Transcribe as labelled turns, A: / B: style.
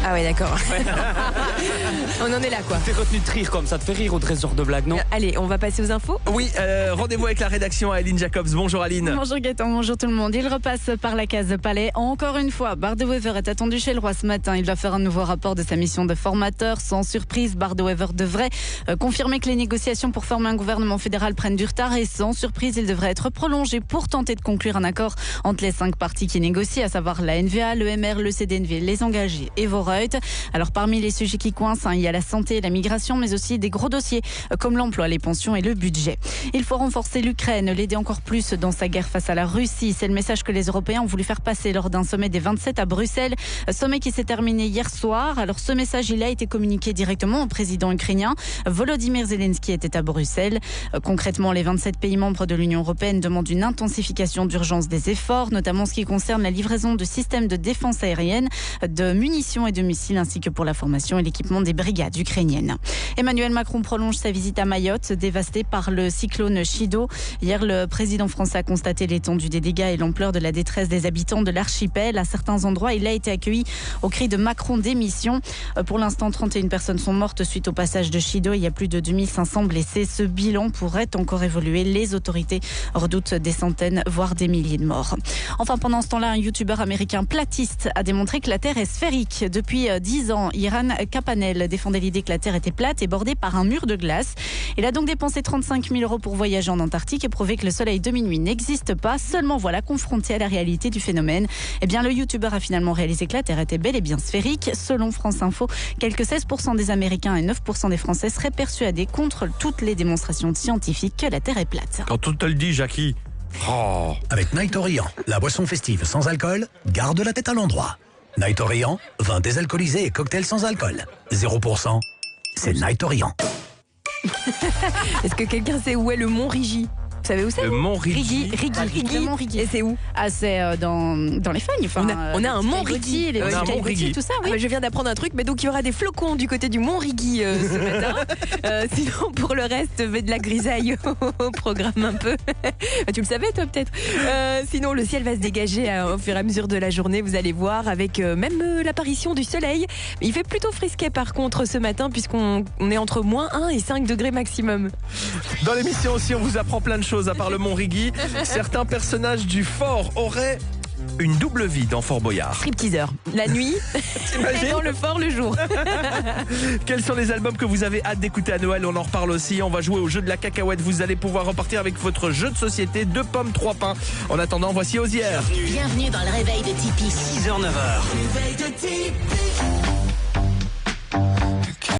A: Ah ouais, d'accord. On en est là, quoi.
B: T'es retenu de rire comme ça, te fait rire Audrey, ce genre de blague, non?
A: Allez, on va passer aux infos.
C: Oui, rendez-vous avec la rédaction à Aline Jacobs. Bonjour Aline.
D: Bonjour Gaëtan, bonjour tout le monde. Il repasse par la case Palais. Encore une fois, Bardewever est attendu chez le roi ce matin. Il va faire un nouveau rapport de sa mission de formateur. Sans surprise, Bardewever devrait confirmer que les négociations pour former un gouvernement fédéral prennent du retard. Et sans surprise, il devrait être prolongé pour tenter de conclure un accord entre les 5 partis qui négocient, à savoir la NVA, le MR, le CDNV, les engagés et Voreut. Alors parmi les sujets qui coincent, il y a la santé et la migration, mais aussi des gros dossiers comme l'emploi, les pensions et le budget. Il faut renforcer l'Ukraine, l'aider encore plus dans sa guerre face à la Russie. C'est le message que les Européens ont voulu faire passer lors d'un sommet des 27 à Bruxelles. Sommet qui s'est terminé hier soir. Alors ce message, il a été communiqué directement au président ukrainien. Volodymyr Zelensky était à Bruxelles. Concrètement, les 27 pays membres de l'Union européenne demandent une intensification d'urgence des efforts, notamment en ce qui concerne la livraison de systèmes de défense aérienne, de munitions et de missiles, ainsi que pour la formation et l'équipement des brigades ukrainiennes. Emmanuel Macron prolonge sa visite à Mayotte, dévastée par le cyclone Chido. Hier, le président français a constaté l'étendue des dégâts et l'ampleur de la détresse des habitants de l'archipel. À certains endroits, il a été accueilli au cri de Macron démission. Pour l'instant, 31 personnes sont mortes suite au passage de Chido. Il y a plus de 2500 blessés. Ce bilan pourrait encore évoluer. Les autorités redoutent des centaines, voire des milliers de morts. Enfin, pendant ce temps-là, un youtubeur américain platiste a démontré que la Terre est sphérique. Depuis 10 ans, Iran Kapanel défendait l'idée que la Terre était plate et bordée par un mur de glace. Il a donc dépensé 35 000 € pour voyager en Antarctique et prouver que le soleil de minuit n'existe pas. Seulement voilà, confronté à la réalité du phénomène, eh bien, le youtubeur a finalement réalisé que la Terre était bel et bien sphérique. Selon France Info, quelques 16% des Américains et 9% des Français seraient persuadés contre toutes les démonstrations scientifiques que la Terre est plate.
C: Quand on te le dit, Jackie. Oh.
E: Avec Night Orient, la boisson festive sans alcool, garde la tête à l'endroit. Night Orient, vin désalcoolisé et cocktail sans alcool. 0%, c'est Night Orient.
A: Est-ce que quelqu'un sait où est le Mont Rigi? Vous savez où c'est?
C: Le Mont Rigi.
A: Rigi.
D: Le Mont Rigi.
A: Et c'est où?
D: Ah, c'est dans les fagnes. Enfin,
A: On a un Mont Rigi.
D: les
C: On a un Mont Rigi.
D: tout ça, oui.
A: Je viens d'apprendre un truc, mais donc il y aura des flocons du côté du Mont Rigi ce matin. Sinon, pour le reste, de la grisaille au programme un peu. Tu le savais, toi, peut-être. Sinon, le ciel va se dégager au fur et à mesure de la journée. Vous allez voir, avec même l'apparition du soleil. Il fait plutôt frisquet, par contre, ce matin, puisqu'on est entre moins 1 et 5 degrés maximum.
C: Dans l'émission aussi, on vous apprend plein de choses à part le Mont Rigi. Certains personnages du fort auraient une double vie dans Fort Boyard.
A: Stripteaser. La nuit,
C: T'imagines ?
A: et dans le fort le jour.
C: Quels sont les albums que vous avez hâte d'écouter à Noël? On en reparle aussi. On va jouer au jeu de la cacahuète. Vous allez pouvoir repartir avec votre jeu de société 2 pommes, 3 pains. En attendant, voici Osière.
F: Bienvenue dans le réveil de Tipeee.
G: 6h, 9h.
F: Réveil de Tipeee.